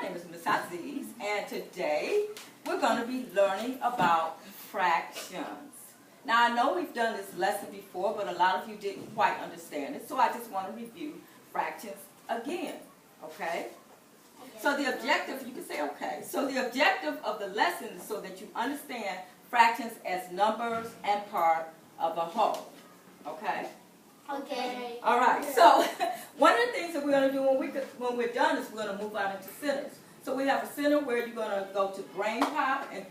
name is Ms. Aziz, and today we're going to be learning about fractions. Now, I know we've done this lesson before, but a lot of you didn't quite understand it, so I just want to review fractions again, okay? So the objective, you can say okay. So the objective of the lesson is so that you understand fractions as numbers and part of a whole, okay? Okay. All right, so one of the things that we're going to do when we're done is we're going to move out into centers. So we have a center where you're going to go to BrainPop and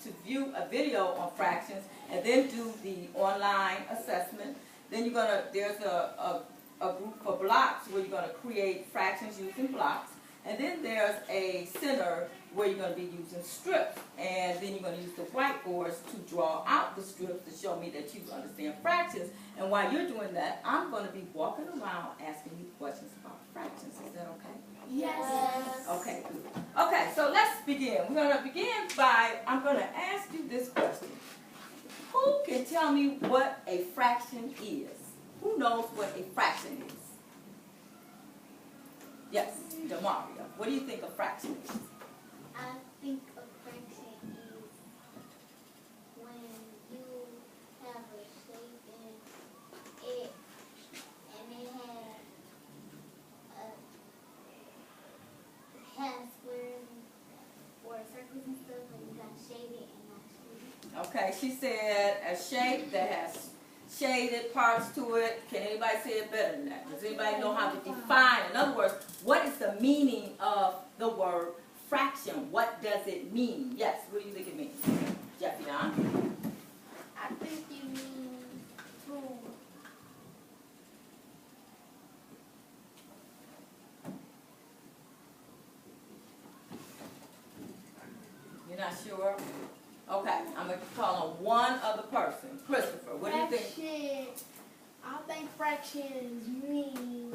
to view a video on fractions, and then do the online assessment. Then you're going to, there's a group for blocks where you're going to create fractions using blocks. And then there's a center where you're going to be using strips. And then you're going to use the whiteboards to draw out the strips to show me that you understand fractions. And while you're doing that, I'm going to be walking around asking you questions about fractions. Is that okay? Yes. Okay, good. Okay, so let's begin. We're going to begin by, I'm going to ask you this question. Who can tell me what a fraction is? Who knows what a fraction is? Yes, Demaria. What do you think a fraction is? I think a fraction is when you have a shape and it has squares or circles and stuff, and you got shaded and not shaded. Okay, she said a shape that has shaded parts to it. Can anybody say it better than that? Does anybody know how to define? In other words, what is the meaning of the word fraction? What does it mean? Yes, what do you think it means? Jeffion? I think you mean two. You're not sure? Okay, I'm going to call on one other person. Christopher, what do you think? I think fractions mean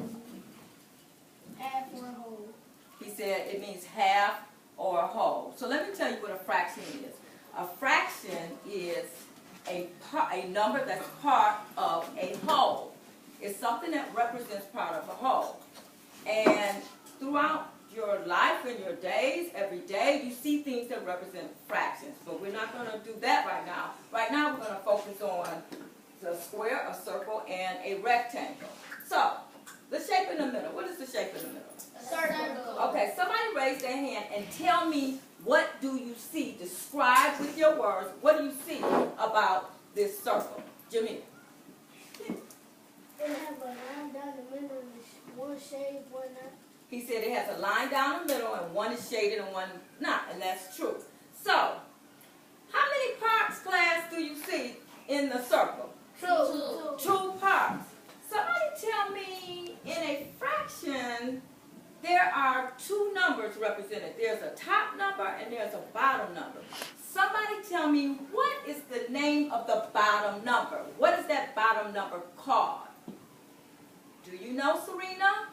half or whole. He said it means half or whole. So let me tell you what a fraction is. A fraction is a number that's part of a whole. It's something that represents part of a whole. And throughout your life and your days, every day, you see things that represent fractions. But we're not going to do that right now. Right now, we're going to focus on the square, a circle, and a rectangle. So, the shape in the middle. What is the shape in the middle? A circle. Okay, somebody raise their hand and tell me, what do you see? Describe with your words, what do you see about this circle? Jimmy. It have a line down the middle, one shade, one not. He said it has a line down the middle and one is shaded and one not, and that's true. So, how many parts, class, do you see in the circle? Two parts. Somebody tell me, in a fraction, there are two numbers represented. There's a top number and there's a bottom number. Somebody tell me, what is the name of the bottom number? What is that bottom number called? Do you know, Serena?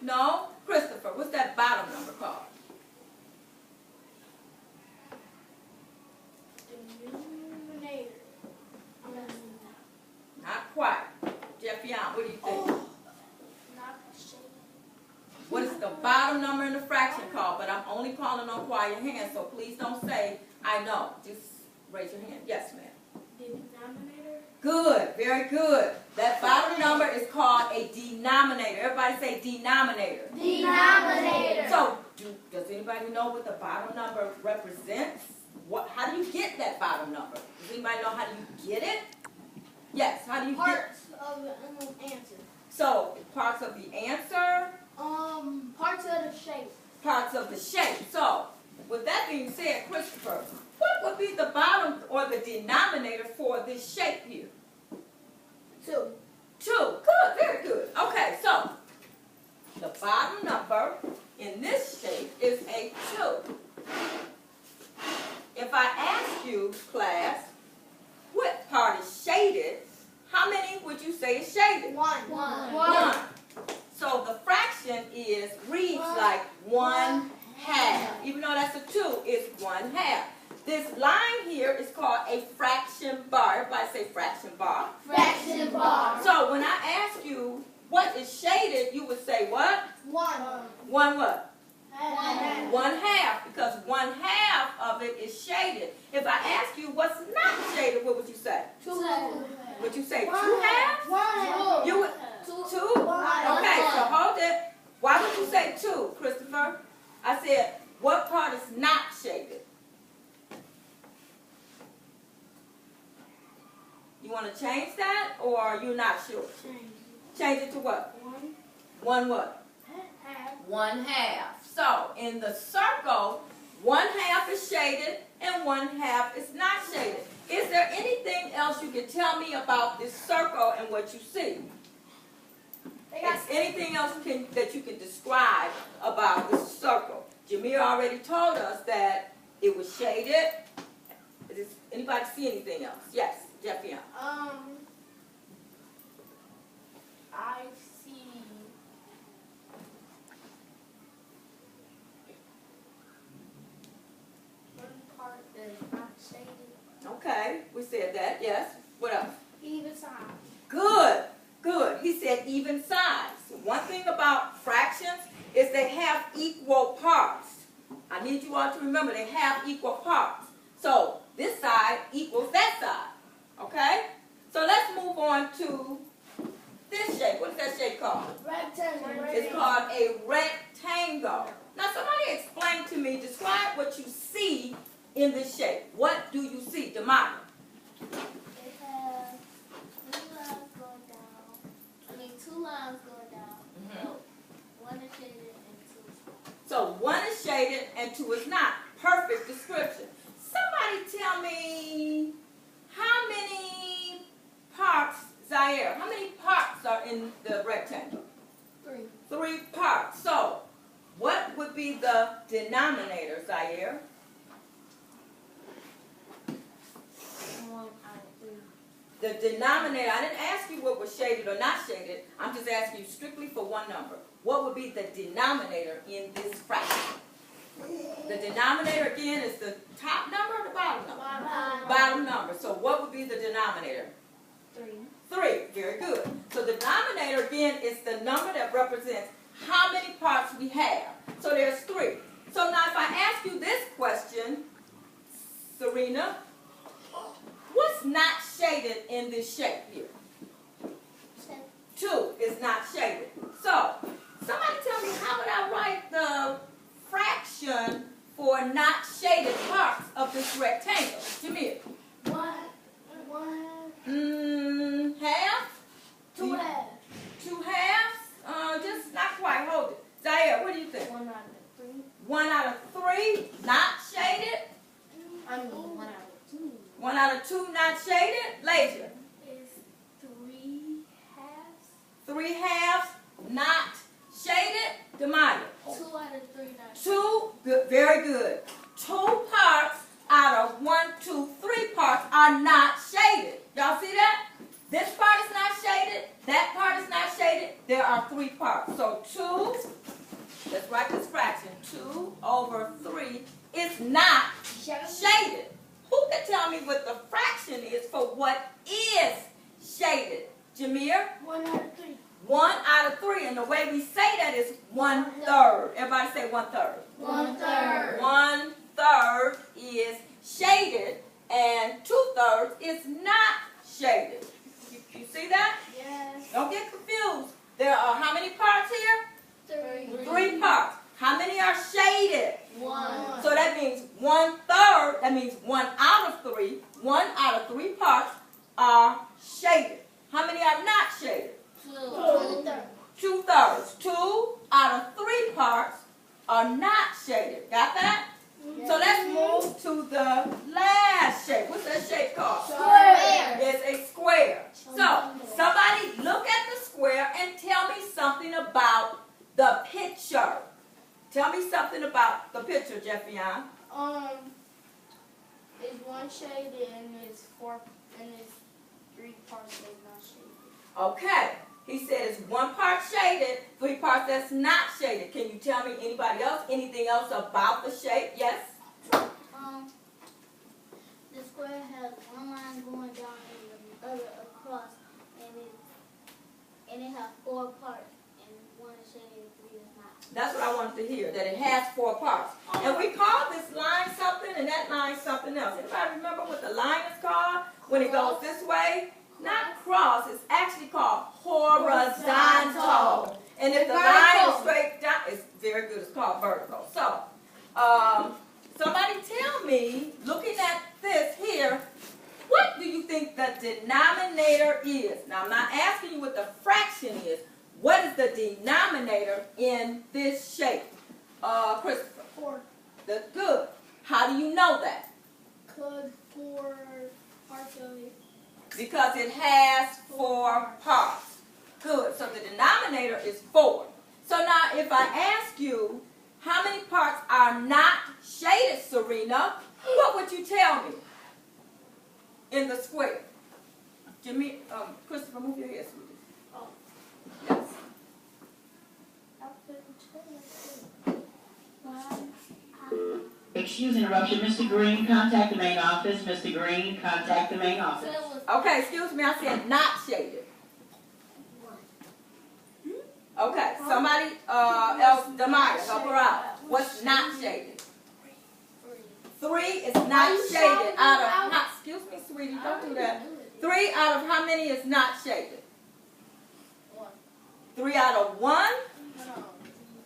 No? Christopher, what's that bottom number called? Denominator. Not quite. Jeffion, what do you think? Not shade. What is the bottom number in the fraction called? But I'm only calling on quiet hands, so please don't say, I know. Just raise your hand. Yes, ma'am. Denominator. Good. Very good. That bottom number is called a denominator. Everybody say denominator. Denominator. So, does anybody know what the bottom number represents? How do you get that bottom number? Does anybody know how do you get it? Yes, how do you get Parts of the answer. So, parts of the answer, Parts of the shape. parts of the shape. So, with that being said, Christopher, what would be the bottom or the denominator for this shape here? 2. 2. Good, very good. Okay, so the bottom number in this shape is a 2. If I ask you, class, what part is shaded, how many would you say is shaded? 1. 1. So the fraction reads like 1/2. Even though that's a 2, it's 1/2. This line here is called a fraction bar. Everybody say fraction bar. Fraction bar. So when I ask you what is shaded, you would say what? 1. 1 what? Half. One half, because one half of it is shaded. If I ask you what's not shaded, what would you say? Two. Would you say 2 halves? One. You would, 2? Okay, so hold it. Why would you say 2, Christopher? I said, what part is not shaded? You want to change that, or you're not sure? Change it to what? One what? Half. 1 half. So, in the circle, 1 half is shaded and 1 half is not shaded. Is there anything else you can tell me about this circle and what you see? Is anything else that you can describe about this circle? Jameer already told us that it was shaded. Does anybody see anything else? Yes, Jeffian. I see one part that's not shaded. Okay, we said that, yes. What else? Either side. Good, good. He said even sides. One thing about fractions is they have equal parts. I need you all to remember they have equal parts. So this side equals that side. Okay? So let's move on to this shape. What is that shape called? Rectangle. It's called a rectangle. Now somebody explain to me, describe what you see in this shape. What do you see, Demaya? It has 3 lines going down. I mean, 2 lines going down. So, 1 is shaded and 2 is not. So 1 is shaded and 2 is not. Perfect description. Somebody tell me how many parts, Zaire, how many parts are in the rectangle? 3. 3 parts. So what would be the denominator, Zaire? 1 out of 3. The denominator, I didn't ask you what was shaded or not shaded. I'm just asking you strictly for one number. What would be the denominator in this fraction? The denominator, again, is the top number or the bottom number? Bottom number. So what would be the denominator? 3. 3. Very good. So the denominator, again, is the number that represents how many parts we have. So there's 3. So now if I ask you this question, Serena, what's not shaded in this shape here? 2 is not shaded. So somebody tell me, how would I write the fraction for not shaded parts of this rectangle? Jameer. 1. Half? 2 halves. 2 halves? Just not quite. Hold it. Zaire, what do you think? 1 out of 3. 1 out of 3, not shaded. I mean, 1 out of 2. 1 out of 2, not shaded. Laser. Is 3 halves. 3 halves, not shaded. Demaya. 2 out of 3 not 2, good, very good. 2 parts out of 1, 2, 3 parts are not shaded. Y'all see that? This part is not shaded. That part is not shaded. There are 3 parts. So 2, let's write this fraction. 2 over 3 is not shaded. Who can tell me what the fraction is for what is shaded? Jameer? 1 out of 3. 1 out of 3. And the way we say that is 1/3. Everybody say 1/3. 1/3. 1/3 is shaded and 2/3 is not shaded. You see that? Yes. Don't get confused. There are how many parts here? 3. 3 parts. How many are shaded? 1. So that means 1/3, that means 1 out of 3. 1 out of 3 parts are shaded. How many are not shaded? 2. 2/3. 2 out of 3 parts are not shaded. Got that? So let's move to the last shape. What's that shape called? Square. It's a square. So somebody look at the square and tell me something about the picture. Tell me something about the picture, Jeffian. It's 1 shaded and it's 3 parts that's not shaded. Okay. He said it's 1 part shaded, 3 parts that's not shaded. Can you tell me anybody else, anything else about the shape? Yes? The square has 1 line going down and the other across, and it has 4 parts, and 1 is shaded, 3 is not. That's what I wanted to hear, that it has 4 parts. And we call this line something and that line something else. Anybody remember what the line is called when it goes this way? Not cross, it's actually called horizontal. And if the line is straight down, it's very good, it's called vertical. So, somebody tell me, looking at this here, what do you think the denominator is? Now, I'm not asking you what the fraction is. What is the denominator in this shape? Christopher. 4. That's good. How do you know that? Because 4 parts of it. Because it has 4 parts. Good. So the denominator is 4. So now if I ask you how many parts are not shaded, Serena, what would you tell me in the square? Jimmy, Christopher, move your head, sweetie. Oh. Yes. Excuse interruption, Mr. Green, contact the main office. Mr. Green, contact the main office. Okay, excuse me, I said not shaded. Okay, somebody else, Demaya, help her out. What's not shaded? 3 is not shaded out of, excuse me, sweetie, don't do that. 3 out of how many is not shaded? 3 out of 1?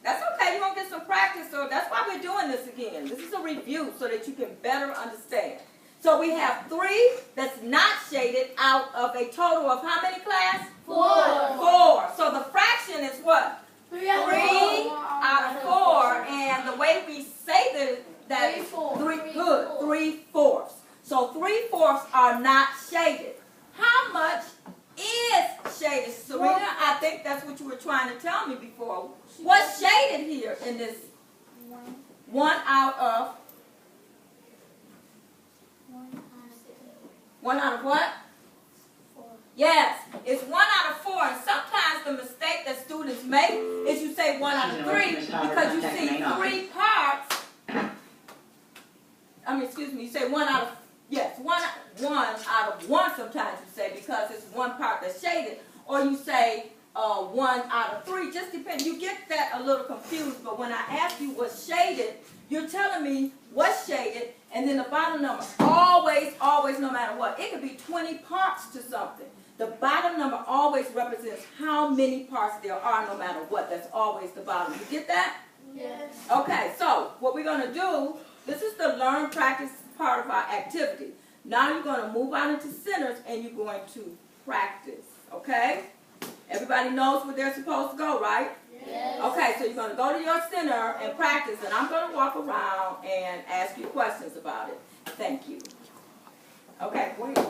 That's okay, you're going to get some practice, so that's why we're doing this again. This is a review so that you can better understand. So we have 3 that's not shaded out of a total of how many, class? 4. So the fraction is what? 3 out of 4, and the way we say that is 3/4. So 3/4 are not shaded. How much is shaded, Serena? I think that's what you were trying to tell me before. What's shaded here in this? 1 out of? 1 out of what? 4. Yes, it's 1 out of 4, and sometimes the mistake that students make is you say 1 out of 3 because you see 3 parts. You say 1 out of, yes, 1 out of 1 sometimes you say because it's 1 part that's shaded, or you say 1 out of 3, just depends. You get that a little confused, but when I ask you what's shaded, you're telling me what's shaded, and then the bottom number, always, no matter what. It could be 20 parts to something. The bottom number always represents how many parts there are no matter what. That's always the bottom. You get that? Yes. Okay, so what we're going to do, this is the learn practice part of our activity. Now you're going to move out into centers and you're going to practice, okay? Everybody knows where they're supposed to go, right? Yes. Okay, so you're going to go to your center and practice, and I'm going to walk around and ask you questions about it. Thank you. Okay, go ahead.